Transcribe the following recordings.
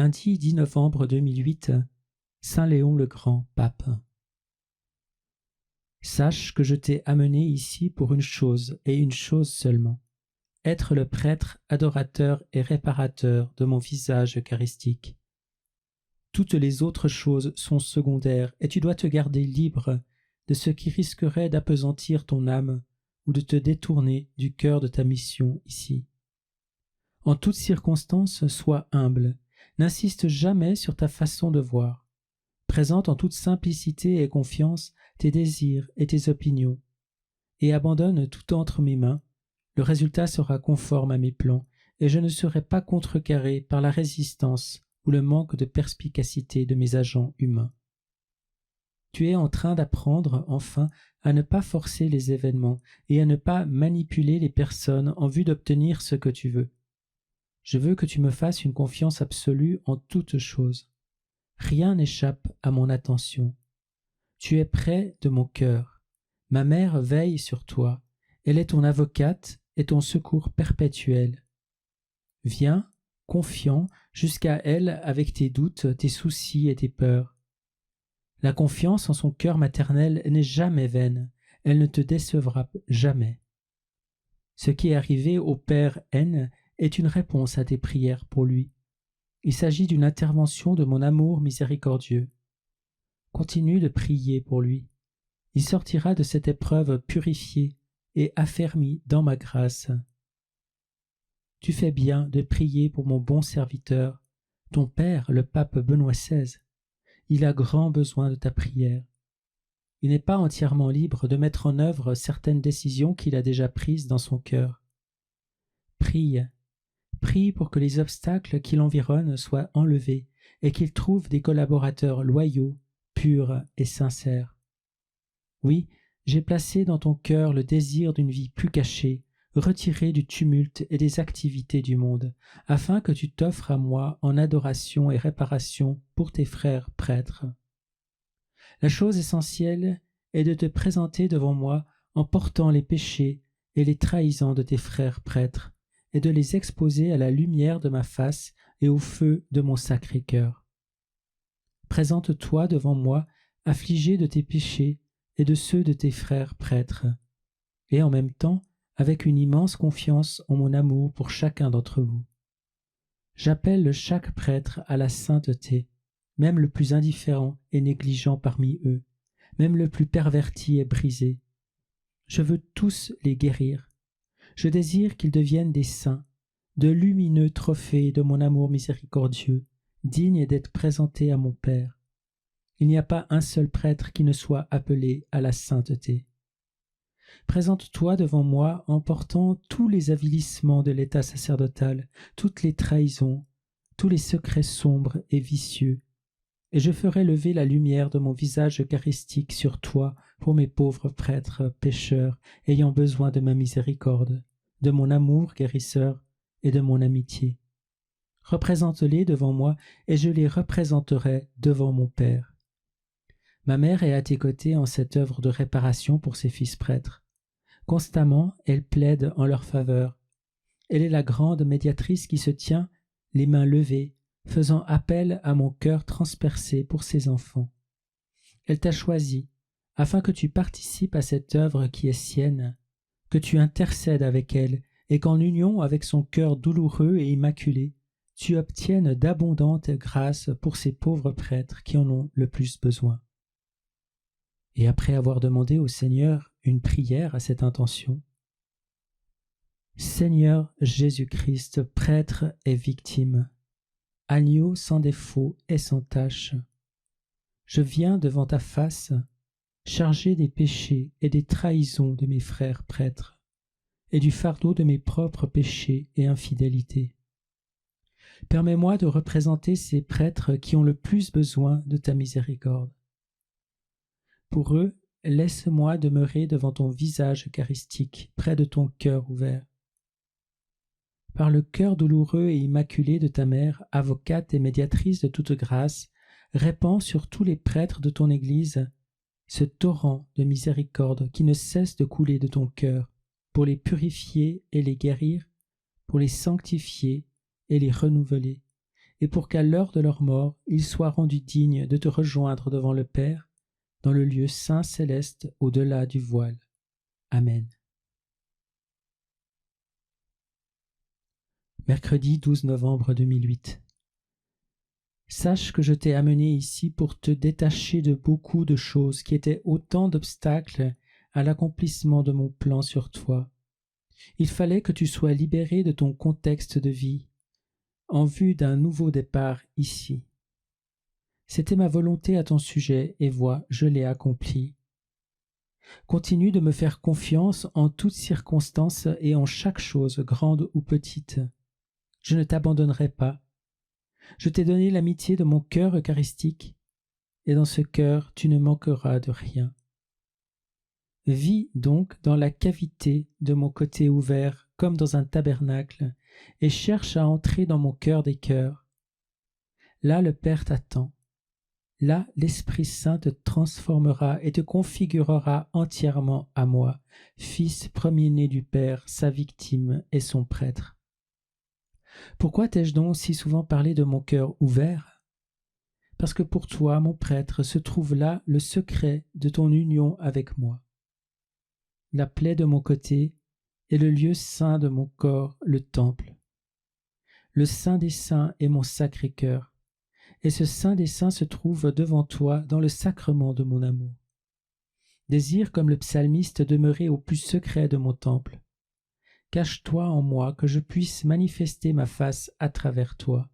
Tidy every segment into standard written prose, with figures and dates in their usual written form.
Lundi 10 novembre 2008, Saint Léon le Grand, pape. Sache que je t'ai amené ici pour une chose et une chose seulement, être le prêtre adorateur et réparateur de mon visage eucharistique. Toutes les autres choses sont secondaires et tu dois te garder libre de ce qui risquerait d'appesantir ton âme ou de te détourner du cœur de ta mission ici. En toutes circonstances, sois humble, n'insiste jamais sur ta façon de voir. Présente en toute simplicité et confiance tes désirs et tes opinions, et abandonne tout entre mes mains. Le résultat sera conforme à mes plans, et je ne serai pas contrecarré par la résistance ou le manque de perspicacité de mes agents humains. Tu es en train d'apprendre, enfin, à ne pas forcer les événements et à ne pas manipuler les personnes en vue d'obtenir ce que tu veux. Je veux que tu me fasses une confiance absolue en toutes choses. Rien n'échappe à mon attention. Tu es près de mon cœur. Ma mère veille sur toi. Elle est ton avocate et ton secours perpétuel. Viens, confiant, jusqu'à elle avec tes doutes, tes soucis et tes peurs. La confiance en son cœur maternel n'est jamais vaine. Elle ne te décevra jamais. Ce qui est arrivé au père N est une réponse à tes prières pour lui. Il s'agit d'une intervention de mon amour miséricordieux. Continue de prier pour lui. Il sortira de cette épreuve purifié et affermi dans ma grâce. Tu fais bien de prier pour mon bon serviteur, ton père, le pape Benoît XVI. Il a grand besoin de ta prière. Il n'est pas entièrement libre de mettre en œuvre certaines décisions qu'il a déjà prises dans son cœur. Prie pour que les obstacles qui l'environnent soient enlevés et qu'il trouve des collaborateurs loyaux, purs et sincères. Oui, j'ai placé dans ton cœur le désir d'une vie plus cachée, retirée du tumulte et des activités du monde, afin que tu t'offres à moi en adoration et réparation pour tes frères prêtres. La chose essentielle est de te présenter devant moi en portant les péchés et les trahisons de tes frères prêtres, et de les exposer à la lumière de ma face et au feu de mon sacré cœur. Présente-toi devant moi, affligé de tes péchés et de ceux de tes frères prêtres, et en même temps avec une immense confiance en mon amour pour chacun d'entre vous. J'appelle chaque prêtre à la sainteté, même le plus indifférent et négligent parmi eux, même le plus perverti et brisé. Je veux tous les guérir. Je désire qu'ils deviennent des saints, de lumineux trophées de mon amour miséricordieux, dignes d'être présentés à mon Père. Il n'y a pas un seul prêtre qui ne soit appelé à la sainteté. Présente-toi devant moi en portant tous les avilissements de l'état sacerdotal, toutes les trahisons, tous les secrets sombres et vicieux, et je ferai lever la lumière de mon visage eucharistique sur toi pour mes pauvres prêtres pécheurs ayant besoin de ma miséricorde, de mon amour guérisseur et de mon amitié. Représente-les devant moi et je les représenterai devant mon Père. Ma mère est à tes côtés en cette œuvre de réparation pour ses fils prêtres. Constamment, elle plaide en leur faveur. Elle est la grande médiatrice qui se tient, les mains levées, faisant appel à mon cœur transpercé pour ses enfants. Elle t'a choisi, afin que tu participes à cette œuvre qui est sienne, que tu intercèdes avec elle, et qu'en union avec son cœur douloureux et immaculé, tu obtiennes d'abondantes grâces pour ces pauvres prêtres qui en ont le plus besoin. Et après avoir demandé au Seigneur une prière à cette intention, Seigneur Jésus-Christ, prêtre et victime, agneau sans défaut et sans tache, je viens devant ta face, chargé des péchés et des trahisons de mes frères prêtres, et du fardeau de mes propres péchés et infidélités. Permets-moi de représenter ces prêtres qui ont le plus besoin de ta miséricorde. Pour eux, laisse-moi demeurer devant ton visage eucharistique, près de ton cœur ouvert. Par le cœur douloureux et immaculé de ta mère, avocate et médiatrice de toute grâce, répands sur tous les prêtres de ton Église ce torrent de miséricorde qui ne cesse de couler de ton cœur, pour les purifier et les guérir, pour les sanctifier et les renouveler, et pour qu'à l'heure de leur mort, ils soient rendus dignes de te rejoindre devant le Père, dans le lieu saint céleste au-delà du voile. Amen. Mercredi 12 novembre 2008. Sache que je t'ai amené ici pour te détacher de beaucoup de choses qui étaient autant d'obstacles à l'accomplissement de mon plan sur toi. Il fallait que tu sois libéré de ton contexte de vie, en vue d'un nouveau départ ici. C'était ma volonté à ton sujet, et vois, je l'ai accomplie. Continue de me faire confiance en toutes circonstances et en chaque chose, grande ou petite. Je ne t'abandonnerai pas. Je t'ai donné l'amitié de mon cœur eucharistique, et dans ce cœur tu ne manqueras de rien. Vis donc dans la cavité de mon côté ouvert comme dans un tabernacle, et cherche à entrer dans mon cœur des cœurs. Là le Père t'attend. Là l'Esprit Saint te transformera et te configurera entièrement à moi, Fils premier-né du Père, sa victime et son prêtre. Pourquoi t'ai-je donc si souvent parlé de mon cœur ouvert? Parce que pour toi, mon prêtre, se trouve là le secret de ton union avec moi. La plaie de mon côté est le lieu saint de mon corps, le temple. Le Saint des Saints est mon Sacré-Cœur, et ce Saint des Saints se trouve devant toi dans le sacrement de mon amour. Désire comme le psalmiste demeurer au plus secret de mon temple. Cache-toi en moi que je puisse manifester ma face à travers toi.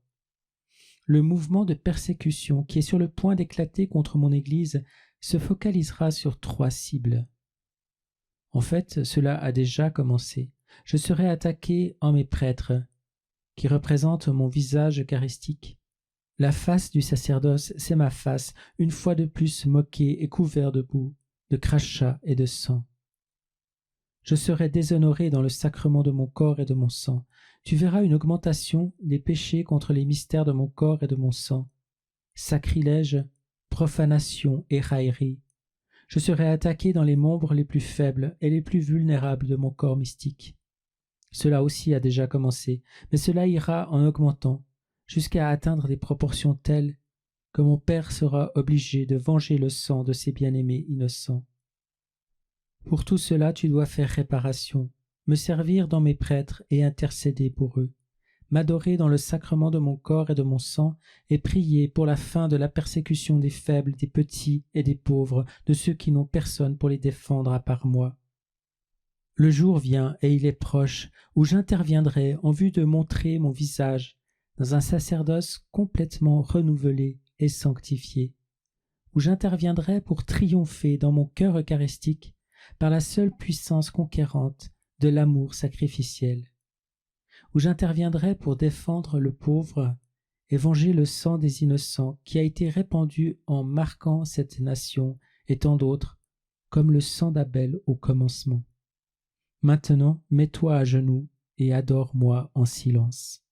Le mouvement de persécution qui est sur le point d'éclater contre mon Église se focalisera sur 3 cibles. En fait, cela a déjà commencé. Je serai attaqué en mes prêtres, qui représentent mon visage eucharistique. La face du sacerdoce, c'est ma face, une fois de plus moquée et couverte de boue, de crachats et de sang. Je serai déshonoré dans le sacrement de mon corps et de mon sang. Tu verras une augmentation des péchés contre les mystères de mon corps et de mon sang. Sacrilège, profanation et raillerie. Je serai attaqué dans les membres les plus faibles et les plus vulnérables de mon corps mystique. Cela aussi a déjà commencé, mais cela ira en augmentant, jusqu'à atteindre des proportions telles que mon Père sera obligé de venger le sang de ses bien-aimés innocents. Pour tout cela, tu dois faire réparation, me servir dans mes prêtres et intercéder pour eux, m'adorer dans le sacrement de mon corps et de mon sang, et prier pour la fin de la persécution des faibles, des petits et des pauvres, de ceux qui n'ont personne pour les défendre à part moi. Le jour vient, et il est proche, où j'interviendrai en vue de montrer mon visage dans un sacerdoce complètement renouvelé et sanctifié, où j'interviendrai pour triompher dans mon cœur eucharistique par la seule puissance conquérante de l'amour sacrificiel, où j'interviendrai pour défendre le pauvre et venger le sang des innocents qui a été répandu en marquant cette nation et tant d'autres, comme le sang d'Abel au commencement. Maintenant, mets-toi à genoux et adore-moi en silence.